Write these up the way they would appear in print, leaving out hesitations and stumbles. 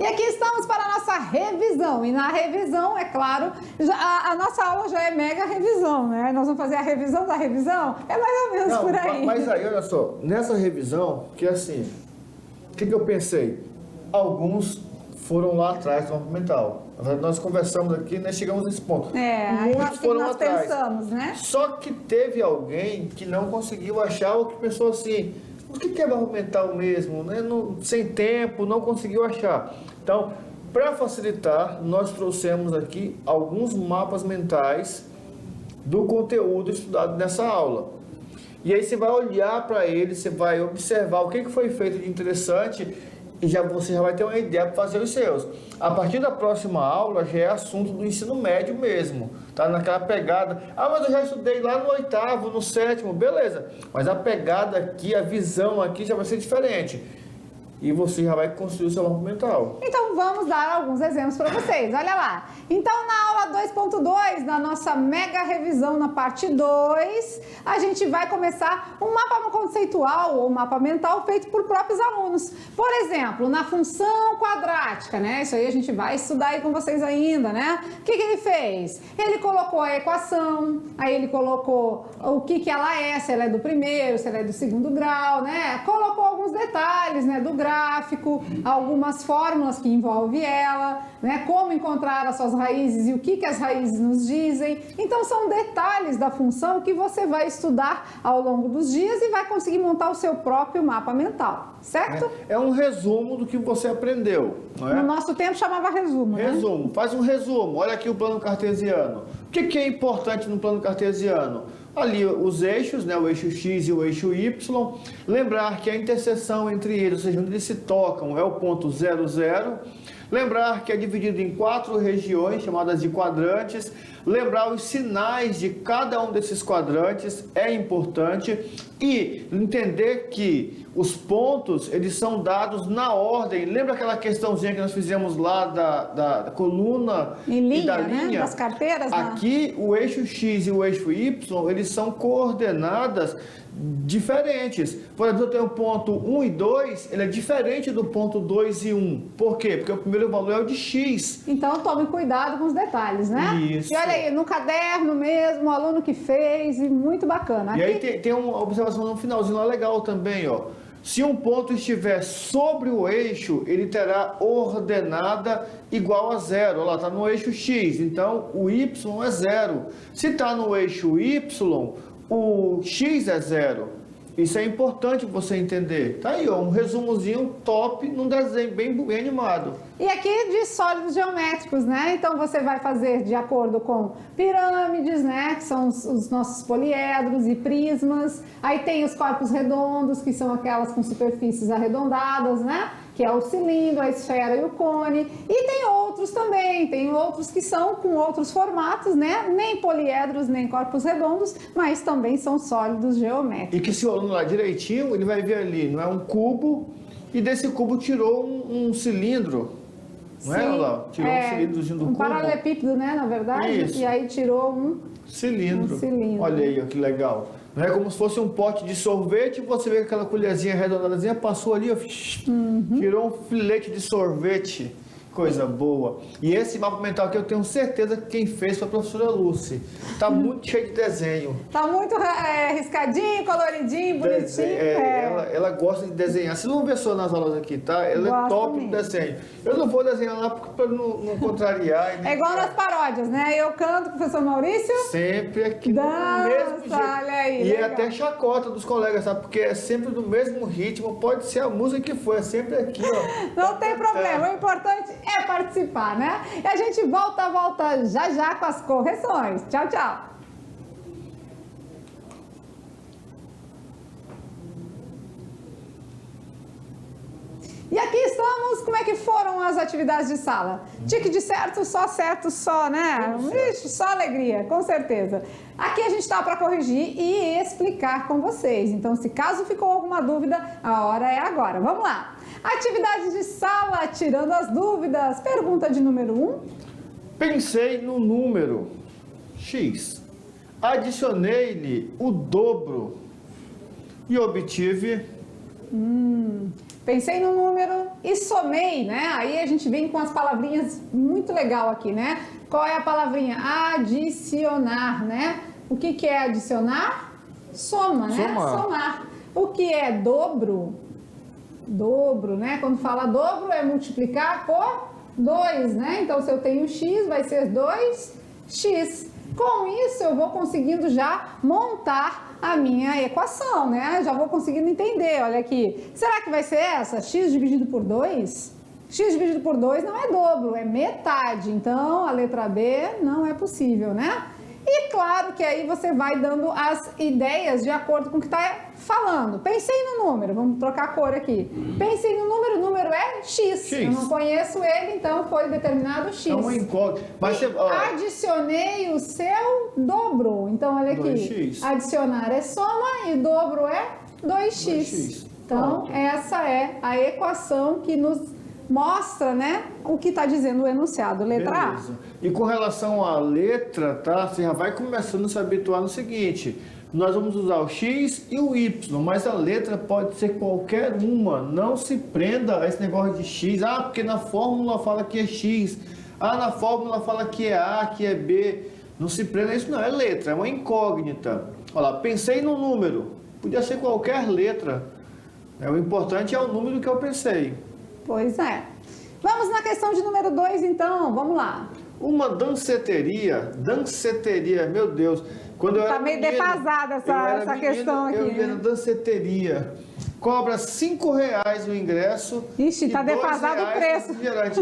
E aqui estamos para a nossa revisão. E na revisão, é claro, a nossa aula já é mega revisão, né? Nós vamos fazer a revisão da revisão? É mais ou menos por aí. Mas aí, olha só, nessa revisão, que assim, o que eu pensei? Alguns foram lá atrás do mapa mental. Nós conversamos aqui, né, chegamos nesse ponto. Aí muitos foram nós atrás. pensamos, né? Só que teve alguém que não conseguiu achar ou que pensou assim, o que é mapa mental mesmo? Né? Sem tempo, não conseguiu achar. Então, para facilitar, nós trouxemos aqui alguns mapas mentais do conteúdo estudado nessa aula. E aí você vai olhar para ele, você vai observar o que foi feito de interessante e você já vai ter uma ideia para fazer os seus. A partir da próxima aula já é assunto do ensino médio mesmo, tá? Naquela pegada, mas eu já estudei lá no 8º, no 7º, beleza. Mas a pegada aqui, a visão aqui já vai ser diferente. E você já vai construir o seu mapa mental. Então vamos dar alguns exemplos para vocês, olha lá. Então na aula 2.2, na nossa mega revisão na parte 2, a gente vai começar um mapa conceitual ou mapa mental feito por próprios alunos. Por exemplo, na função quadrática, né? Isso aí a gente vai estudar aí com vocês ainda, né? O que ele fez? Ele colocou a equação, aí ele colocou o que ela é, se ela é do primeiro, se ela é do segundo grau, né? Colocou alguns detalhes, né, do gráfico, algumas fórmulas que envolvem ela, né? Como encontrar as suas raízes e o que as raízes nos dizem. Então são detalhes da função que você vai estudar ao longo dos dias e vai conseguir montar o seu próprio mapa mental, certo? É um resumo do que você aprendeu, não é? No nosso tempo chamava resumo, né? Resumo, faz um resumo. Olha aqui o plano cartesiano. O que é importante no plano cartesiano? Ali os eixos, né, o eixo X e o eixo Y. Lembrar que a interseção entre eles, ou seja, onde eles se tocam, é o ponto 0, 0. Lembrar que é dividido em 4 regiões, chamadas de quadrantes. Lembrar os sinais de cada um desses quadrantes é importante. E entender que os pontos, eles são dados na ordem. Lembra aquela questãozinha que nós fizemos lá da coluna em linha, e da linha? Né? Das carteiras? Aqui, o eixo X e o eixo Y, eles são coordenadas diferentes. Por exemplo, eu tenho o ponto 1 e 2, ele é diferente do ponto 2 e 1. Por quê? Porque o primeiro valor é o de X. Então, tome cuidado com os detalhes, né? Isso. E olha aí, no caderno mesmo, o aluno que fez, e muito bacana. E aí tem uma observação no finalzinho lá legal também, ó. Se um ponto estiver sobre o eixo, ele terá ordenada igual a 0. Olha lá, está no eixo X, então o Y é 0. Se está no eixo Y, o X é 0. Isso é importante você entender. Tá aí, ó, um resumozinho top num desenho bem animado. E aqui de sólidos geométricos, né? Então você vai fazer de acordo com pirâmides, né? Que são os nossos poliedros e prismas. Aí tem os corpos redondos, que são aquelas com superfícies arredondadas, né? Que é o cilindro, a esfera e o cone. E tem outros também, tem outros que são com outros formatos, né? Nem poliedros, nem corpos redondos, mas também são sólidos geométricos. E que se o aluno lá direitinho, ele vai ver ali, não é um cubo, e desse cubo tirou um cilindro. Não é, lá? Tirou um cilindrozinho do cubo. Um paralelepípedo, né, na verdade? Isso. E aí tirou um cilindro. cilindro. Olha aí, ó, que legal. Não é como se fosse um pote de sorvete e você vê aquela colherzinha arredondadazinha, passou ali, ó, tirou um filete de sorvete. Coisa boa. E esse mapa mental aqui eu tenho certeza que quem fez foi a professora Lucy. Tá muito cheio de desenho. Tá muito riscadinho, coloridinho, bonitinho. Ela gosta de desenhar. Vocês vão ver só nas aulas aqui, tá? Ela é top no desenho. Eu não vou desenhar lá para não contrariar. É igual nas paródias, né? Eu canto, professor Maurício. Sempre aqui do mesmo jeito. Olha aí, e legal. É até chacota dos colegas, sabe? Porque é sempre do mesmo ritmo. Pode ser a música que for, é sempre aqui, ó. Não tem problema. O importante é participar, né? E a gente volta já com as correções. Tchau, tchau. E aqui estamos, como é que foram as atividades de sala? Tique de certo, só, né? Ixi, só alegria, com certeza. Aqui a gente está para corrigir e explicar com vocês. Então, se caso ficou alguma dúvida, a hora é agora. Vamos lá. Atividade de sala, tirando as dúvidas. Pergunta de número 1. Pensei no número X. Adicionei-lhe o dobro e obtive Pensei no número e somei, né? Aí a gente vem com as palavrinhas muito legal aqui, né? Qual é a palavrinha? Adicionar, né? O que que é adicionar? Soma, né? Somar. O que é dobro? Dobro, né? Quando fala dobro é multiplicar por 2, né? Então, se eu tenho x, vai ser 2x. Com isso, eu vou conseguindo já montar a minha equação, né? Já vou conseguindo entender, olha aqui. Será que vai ser essa? X dividido por 2? X dividido por 2 não é dobro, é metade. Então, a letra B não é possível, né? E claro que aí você vai dando as ideias de acordo com o que está falando. Pensei no número, vamos trocar a cor aqui. Pensei no número, o número é X. Eu não conheço ele, então foi determinado X. É uma incógnita. Mas você, adicionei o seu dobro. Então, olha aqui. 2x. Adicionar é soma e dobro é 2x. Então, essa é a equação que nos mostra, né, o que está dizendo o enunciado, letra Beleza. E com relação à letra, tá? Você já vai começando a se habituar no seguinte: nós vamos usar o X e o Y, mas a letra pode ser qualquer uma. Não se prenda a esse negócio de X. Ah, porque na fórmula fala que é X. Ah, na fórmula fala que é A, que é B. Não se prenda a isso, não. É letra, é uma incógnita. Olha lá, pensei no número. Podia ser qualquer letra. O importante é o número que eu pensei. Pois é. Vamos na questão de número 2, então. Vamos lá. Uma danceteria, meu Deus. Quando eu tá era meio menino, defasada essa questão aqui. Eu ia na danceteria. Cobra R$5 o ingresso. Ixi, tá defasado o preço.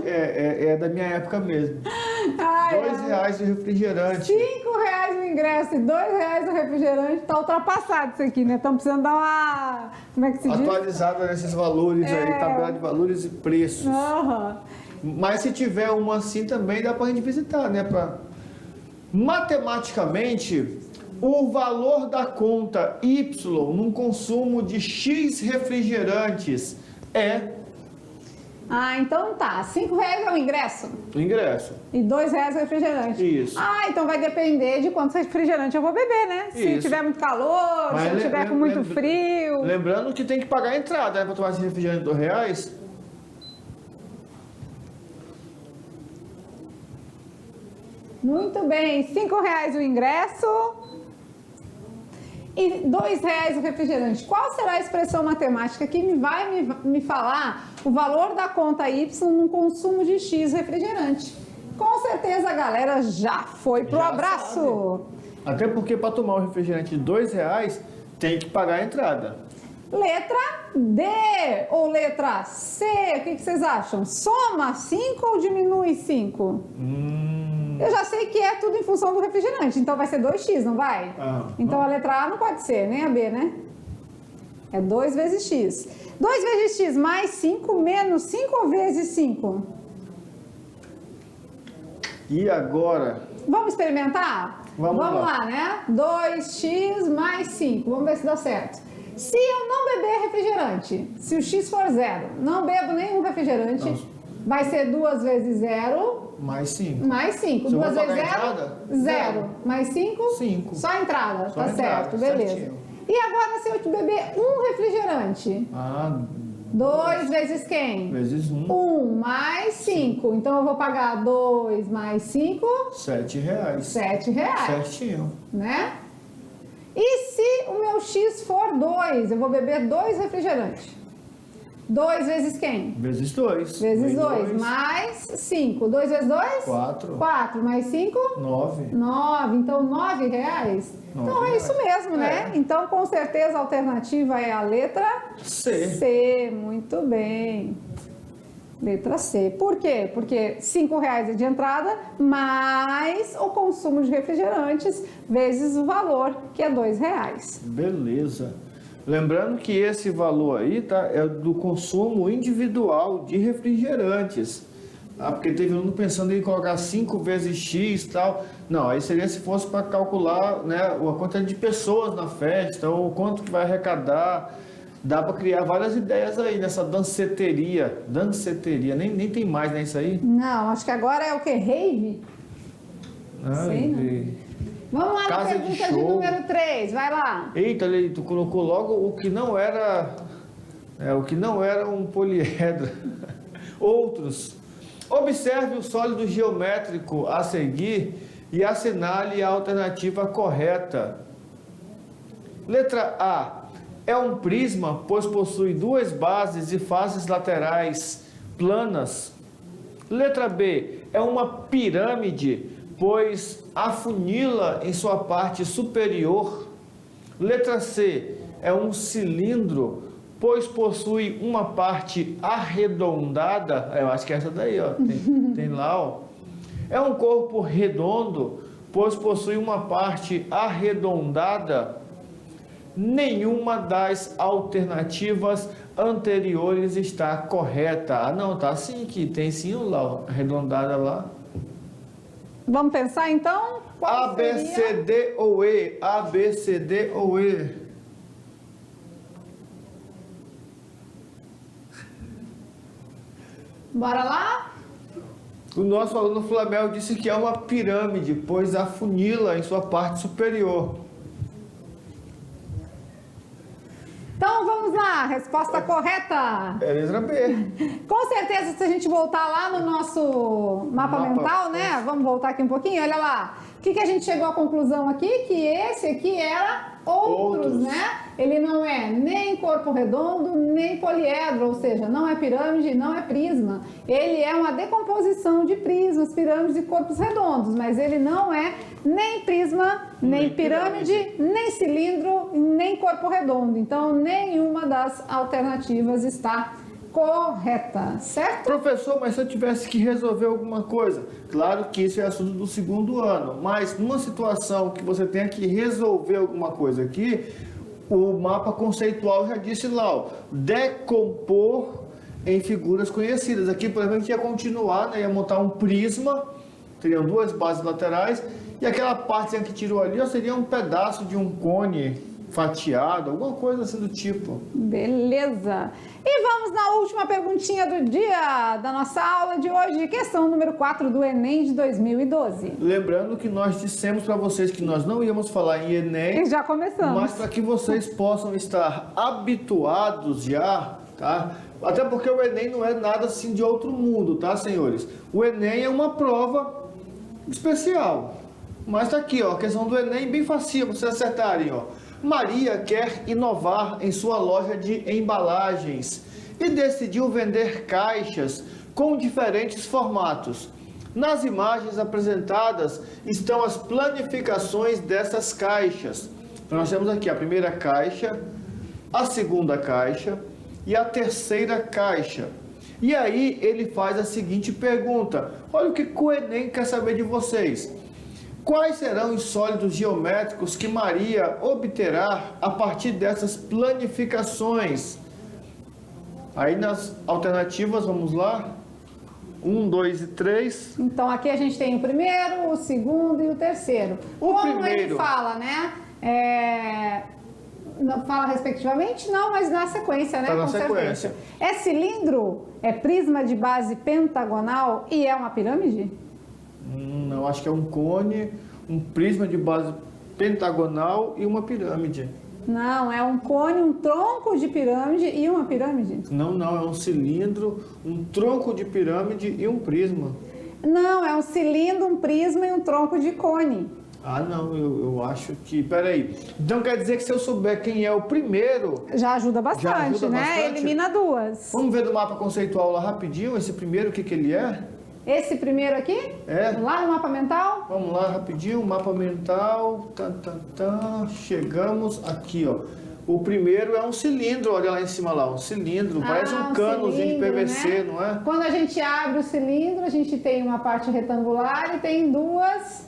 É da minha época mesmo. R$2 o refrigerante. R$5 o ingresso e R$2 o refrigerante. Tá ultrapassado isso aqui, né? Estamos precisando dar uma... Como é que se diz? Atualizada nesses valores aí, tabela de valores e preços. Mas se tiver uma assim também dá pra gente visitar, né? Matematicamente, o valor da conta Y num consumo de X refrigerantes é... então tá. R$5 é o ingresso? O ingresso. E R$2 é o refrigerante? Isso. Então vai depender de quanto refrigerante eu vou beber, né? Se tiver muito calor, se eu tiver com muito frio. Lembrando que tem que pagar a entrada, né? Pra tomar esse refrigerante de R$2. Muito bem. R$5 o ingresso e R$2 o refrigerante. Qual será a expressão matemática que vai me falar o valor da conta Y no consumo de X refrigerante? Com certeza a galera já foi pro abraço. Sabe. Até porque para tomar um refrigerante de R$2 tem que pagar a entrada. Letra D ou letra C? O que vocês acham? Soma 5 ou diminui 5? Eu já sei que é tudo em função do refrigerante, então vai ser 2x, não vai? Então a letra A não pode ser, nem a B, né? É 2 vezes x. 2 vezes x mais 5 menos 5 ou vezes 5? E agora? Vamos experimentar? Vamos lá, né? 2x mais 5. Vamos ver se dá certo. Se eu não beber refrigerante, se o x for 0, não bebo nenhum refrigerante, vai ser 2 vezes 0... Mais 5. Mais 5. 2 vezes 0? 0. Mais 5? 5. Só a entrada, Só tá certo, beleza. Certinho. E agora se eu te beber um refrigerante? 2 vezes quem? Vezes 1. 1 mais 5. Então eu vou pagar 2 mais 5? R$7. R$7. Certinho. Né? E se o meu X for 2? Eu vou beber 2 refrigerantes. 2 vezes quem? Vezes 2. Vezes 2. Mais 5. 2 vezes 2? 4. 4. Mais 5? 9. 9. Então, R$9? Então, é isso mesmo, né? Então, com certeza, a alternativa é a letra C. C. Muito bem. Letra C. Por quê? Porque R$5 é de entrada, mais o consumo de refrigerantes, vezes o valor, que é R$2. Beleza. Lembrando que esse valor aí, tá, é do consumo individual de refrigerantes. Porque teve um pensando em colocar 5 vezes X e tal. Não, aí seria se fosse para calcular, né, a quantidade de pessoas na festa, ou quanto que vai arrecadar. Dá para criar várias ideias aí nessa danceteria. Danceteria, nem tem mais, né, isso aí? Não, acho que agora é o quê? Rave? Sei não. Vamos lá na pergunta de número 3, vai lá. Eita, tu colocou logo o que não era O que não era um poliedro. Outros. Observe o sólido geométrico a seguir e assinale a alternativa correta. Letra A. É um prisma, pois possui duas bases e faces laterais planas. Letra B. É uma pirâmide, pois afunila em sua parte superior. Letra C. É um cilindro, pois possui uma parte arredondada. Eu acho que é essa daí, ó. Tem lá, ó. É um corpo redondo, pois possui uma parte arredondada. Nenhuma das alternativas anteriores está correta. Ah, não, tá sim aqui. Tem sim lá, ó, arredondada lá. Vamos pensar então? A, B, C, D ou E? A, B, C, D ou E? Bora lá? O nosso aluno Flamel disse que é uma pirâmide, pois afunila em sua parte superior. Então vamos lá, resposta correta. É a letra B. Com certeza, se a gente voltar lá no nosso mapa mental, né? Vamos voltar aqui um pouquinho, olha lá. O que a gente chegou à conclusão aqui? Que esse aqui era outros, né? Ele não é nem corpo redondo, nem poliedro, ou seja, não é pirâmide, não é prisma. Ele é uma decomposição de prismas, pirâmides e corpos redondos, mas ele não é nem prisma, nem pirâmide, nem cilindro, nem corpo redondo. Então, nenhuma das alternativas está correta, certo? Professor, mas se eu tivesse que resolver alguma coisa, claro que isso é assunto do segundo ano, mas numa situação que você tenha que resolver alguma coisa aqui, o mapa conceitual já disse lá, ó, decompor em figuras conhecidas. Aqui, por exemplo, a gente ia continuar, né, ia montar um prisma, teriam duas bases laterais, e aquela parte que tirou ali, ó, seria um pedaço de um cone fatiado, alguma coisa assim do tipo. Beleza. E vamos na última perguntinha do dia da nossa aula de hoje, questão número 4 do Enem de 2012. Lembrando que nós dissemos para vocês que nós não íamos falar em Enem. E já começamos. Mas para que vocês possam estar habituados já, tá? Até porque o Enem não é nada assim de outro mundo, tá, senhores? O Enem é uma prova especial. Mas tá aqui, ó, a questão do Enem bem facinho para vocês acertarem, ó. Maria quer inovar em sua loja de embalagens e decidiu vender caixas com diferentes formatos. Nas imagens apresentadas estão as planificações dessas caixas. Então, nós temos aqui a primeira caixa, a segunda caixa e a terceira caixa. E aí ele faz a seguinte pergunta. Olha o que o Enem quer saber de vocês. Quais serão os sólidos geométricos que Maria obterá a partir dessas planificações? Aí nas alternativas, vamos lá. 1, 2 e 3. Então aqui a gente tem o primeiro, o segundo e o terceiro. Como primeiro, ele fala, né? Não fala respectivamente? Não, mas na sequência, né? Tá na Com sequência. certeza. É cilindro? É prisma de base pentagonal e é uma pirâmide? Não, acho que é um cone, um prisma de base pentagonal e uma pirâmide. Não, é um cone, um tronco de pirâmide e uma pirâmide. Não, é um cilindro, um tronco de pirâmide e um prisma. Não, é um cilindro, um prisma e um tronco de cone. Ah, não, eu acho que... Peraí. Então quer dizer que se eu souber quem é o primeiro... Já ajuda bastante, Já ajuda né? bastante? Elimina duas. Vamos ver do mapa conceitual lá rapidinho, esse primeiro, o que ele é? Esse primeiro aqui? É. Lá no mapa mental? Vamos lá rapidinho, mapa mental, chegamos aqui, ó. O primeiro é um cilindro, olha lá em cima lá, um cilindro, parece um canozinho de PVC, né? não é? Quando a gente abre o cilindro, a gente tem uma parte retangular e tem duas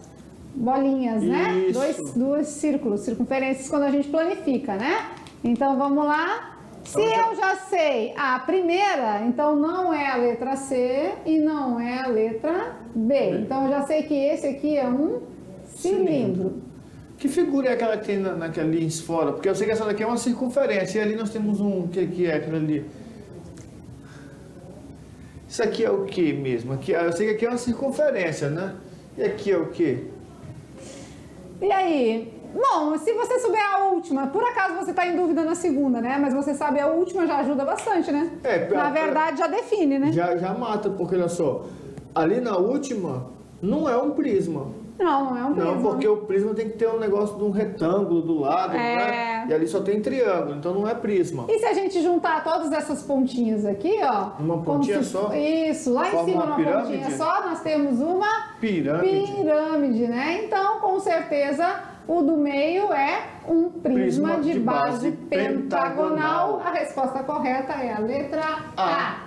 bolinhas, né? Isso. Dois círculos, circunferências quando a gente planifica, né? Então vamos lá. Se eu já sei a primeira, então não é a letra C e não é a letra B. Então eu já sei que esse aqui é um cilindro. Que figura é aquela que tem naquela ali fora? Porque eu sei que essa daqui é uma circunferência e ali nós temos um, o que é aquilo ali? Isso aqui é o que mesmo? Aqui, eu sei que aqui é uma circunferência, né? E aqui é o que? E aí, Bom, se você souber a última, por acaso você está em dúvida na segunda, né? Mas você sabe a última já ajuda bastante, né? Na verdade, já define, né? Já mata, porque olha só, ali na última não é um prisma. Não é um prisma. Não, porque o prisma tem que ter um negócio de um retângulo do lado, né? E ali só tem triângulo, então não é prisma. E se a gente juntar todas essas pontinhas aqui, ó... Uma pontinha só? Isso, lá em cima uma pontinha só, nós temos uma pirâmide, né? Então, com certeza, o do meio é um prisma de base pentagonal. A resposta correta é a letra A.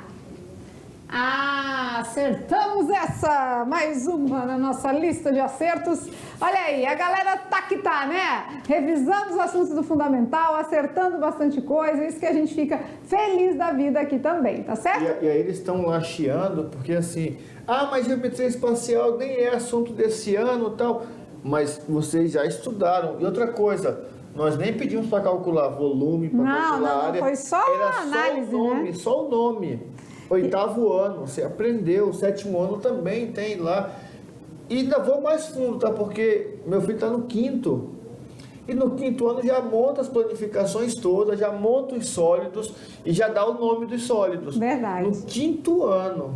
Acertamos essa! Mais uma na nossa lista de acertos. Olha aí, a galera tá que tá, né? Revisando os assuntos do fundamental, acertando bastante coisa. Isso que a gente fica feliz da vida aqui também, tá certo? E aí eles estão lá chiando, porque assim... mas geometria espacial nem é assunto desse ano e tal. Mas vocês já estudaram. E outra coisa... Nós nem pedimos para calcular volume, para calcular área. Foi só uma análise, só o nome, né? Só o nome. 8º ano, você aprendeu, 7º ano também tem lá. E ainda vou mais fundo, tá? Porque meu filho está no 5º. E no 5º ano já monta as planificações todas, já monta os sólidos e já dá o nome dos sólidos. Verdade. No 5º ano.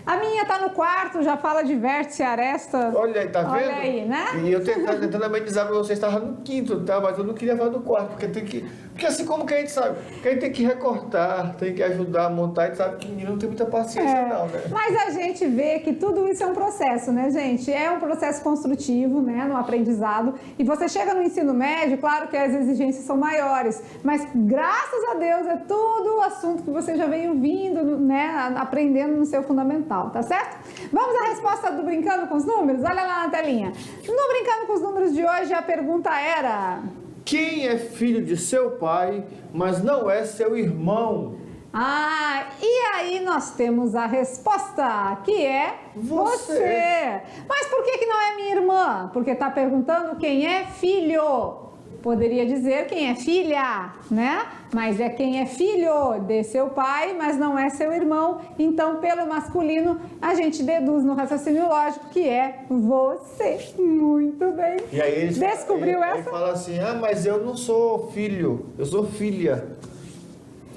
A minha tá no 4º, já fala de vértice, aresta. Olha aí, tá vendo? Olha aí, né? E eu tentando amenizar para vocês, estava no 5º, tá? Mas eu não queria falar do 4º, porque tem que... Porque assim como que a gente sabe, que a gente tem que recortar, tem que ajudar a montar, a gente sabe que menino não tem muita paciência não, né? Mas a gente vê que tudo isso é um processo, né, gente? É um processo construtivo, né, no aprendizado. E você chega no ensino médio, claro que as exigências são maiores, mas graças a Deus é todo o assunto que você já veio vindo, né, aprendendo no seu fundamental, tá certo? Vamos à resposta do Brincando com os Números? Olha lá na telinha. No Brincando com os Números de hoje, a pergunta era... Quem é filho de seu pai, mas não é seu irmão? E aí nós temos a resposta, que é você. Mas por que não é minha irmã? Porque está perguntando quem é filho. Poderia dizer quem é filha, né? Mas é quem é filho de seu pai, mas não é seu irmão. Então, pelo masculino, a gente deduz no raciocínio lógico que é você. Muito bem. E aí eles descobriu essa? Aí fala assim, mas eu não sou filho, eu sou filha.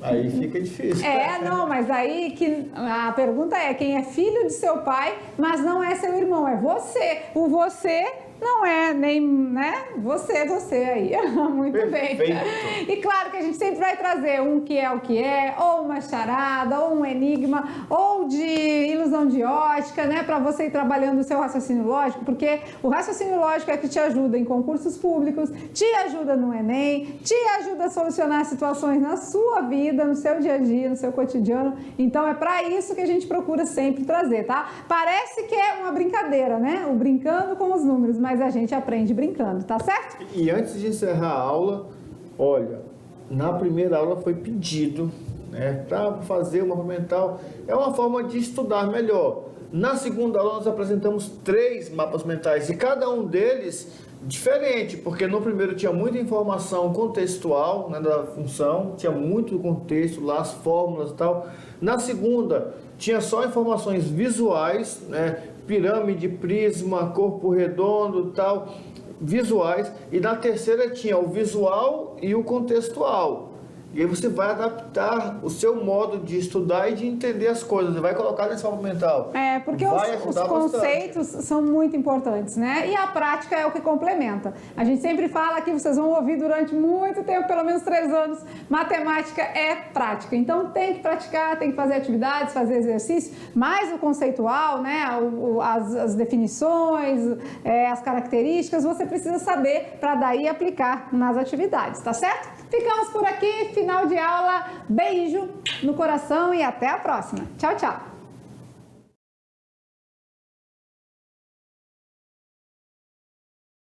Aí fica difícil. Não, mas aí que a pergunta é quem é filho de seu pai, mas não é seu irmão, é você. O você não é nem, né? Você aí. Muito Perfeito. bem. E claro que a gente sempre vai trazer um que é o que é, ou uma charada, ou um enigma, ou de ilusão de ótica, né? Para você ir trabalhando o seu raciocínio lógico, porque o raciocínio lógico é que te ajuda em concursos públicos, te ajuda no Enem, te ajuda a solucionar situações na sua vida, no seu dia a dia, no seu cotidiano. Então é para isso que a gente procura sempre trazer, tá? Parece que é uma brincadeira, né? O brincando com os números, mas a gente aprende brincando, tá certo? E antes de encerrar a aula, olha, na primeira aula foi pedido, né, para fazer o mapa mental, é uma forma de estudar melhor. Na segunda aula nós apresentamos 3 mapas mentais e cada um deles diferente, porque no primeiro tinha muita informação contextual, né, da função, tinha muito contexto lá, as fórmulas e tal. Na segunda tinha só informações visuais, né, pirâmide, prisma, corpo redondo, tal, visuais. E na terceira tinha o visual e o contextual. E aí você vai adaptar o seu modo de estudar e de entender as coisas. Você vai colocar nesse mapa mental. Porque os conceitos são muito importantes, né? E a prática é o que complementa. A gente sempre fala que vocês vão ouvir durante muito tempo, pelo menos 3 anos, matemática é prática. Então tem que praticar, tem que fazer atividades, fazer exercício, mas o conceitual, né? As definições, as características, você precisa saber para daí aplicar nas atividades, tá certo? Ficamos por aqui, final de aula, beijo no coração e até a próxima. Tchau, tchau!